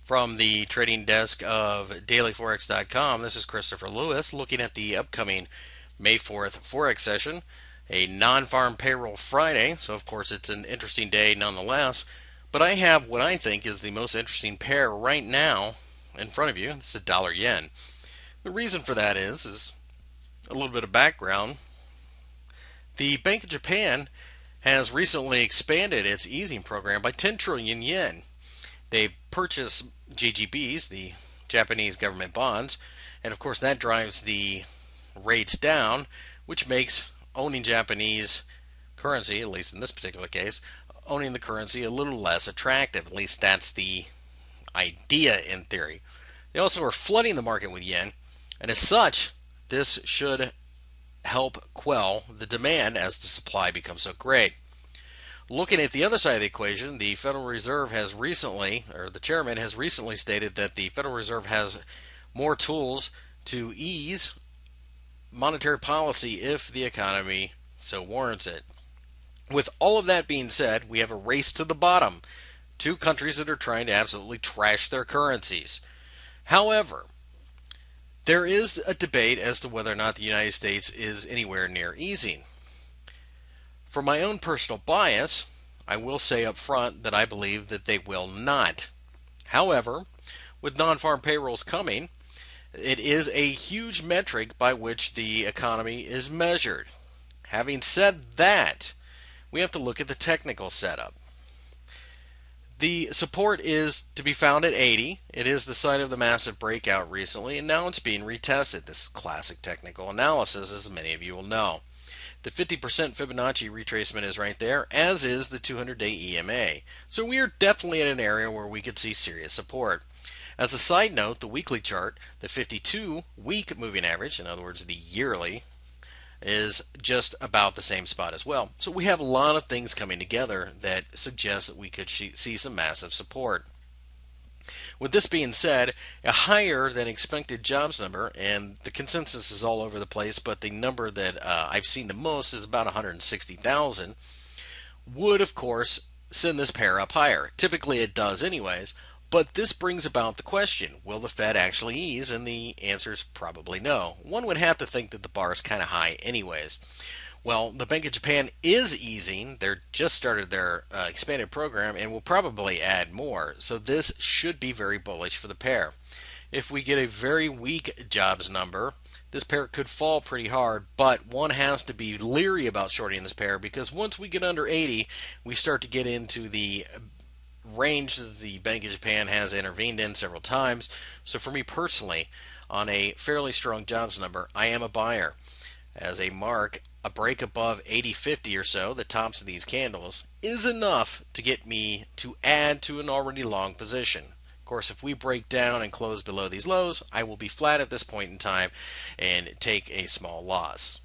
From the trading desk of dailyforex.com, this is Christopher Lewis looking at the upcoming May 4th Forex session, a non-farm payroll Friday, so of course it's an interesting day nonetheless. But I have what I think is the most interesting pair right now in front of you. It's the dollar yen. The reason for that is a little bit of background. The Bank of Japan has recently expanded its easing program by 10 trillion yen. They purchase JGBs, the Japanese government bonds, and of course that drives the rates down, which makes owning Japanese currency, at least in this particular case, owning the currency a little less attractive. At least that's the idea in theory. They also are flooding the market with yen, and as such, this should help quell the demand as the supply becomes so great. Looking at the other side of the equation, the Federal Reserve has recently, or the chairman has recently stated that the Federal Reserve has more tools to ease monetary policy if the economy so warrants it. With all of that being said, we have a race to the bottom. Two countries that are trying to absolutely trash their currencies. However, there is a debate as to whether or not the United States is anywhere near easing. For my own personal bias, I will say up front that I believe that they will not. However, with non-farm payrolls coming, it is a huge metric by which the economy is measured. Having said that, we have to look at the technical setup. The support is to be found at 80. It is the site of the massive breakout recently, and now it's being retested. This is classic technical analysis, as many of you will know. The 50% Fibonacci retracement is right there, as is the 200-day EMA. So we are definitely in an area where we could see serious support. As a side note, the weekly chart, the 52-week moving average, in other words the yearly, is just about the same spot as well. So we have a lot of things coming together that suggest that we could see some massive support. With this being said, a higher than expected jobs number, and the consensus is all over the place, but the number that I've seen the most is about 160,000, would of course send this pair up higher. Typically it does anyways, but this brings about the question, will the Fed actually ease? And the answer is probably no. One would have to think that the bar is kind of high anyways. Well, the Bank of Japan is easing. They just started their expanded program and will probably add more. So this should be very bullish for the pair. If we get a very weak jobs number, this pair could fall pretty hard, but one has to be leery about shorting this pair because once we get under 80, we start to get into the range that the Bank of Japan has intervened in several times. So for me personally, on a fairly strong jobs number, I am a buyer. As a mark, a break above 80.50 or so, the tops of these candles, is enough to get me to add to an already long position. Of course, if we break down and close below these lows, I will be flat at this point in time and take a small loss.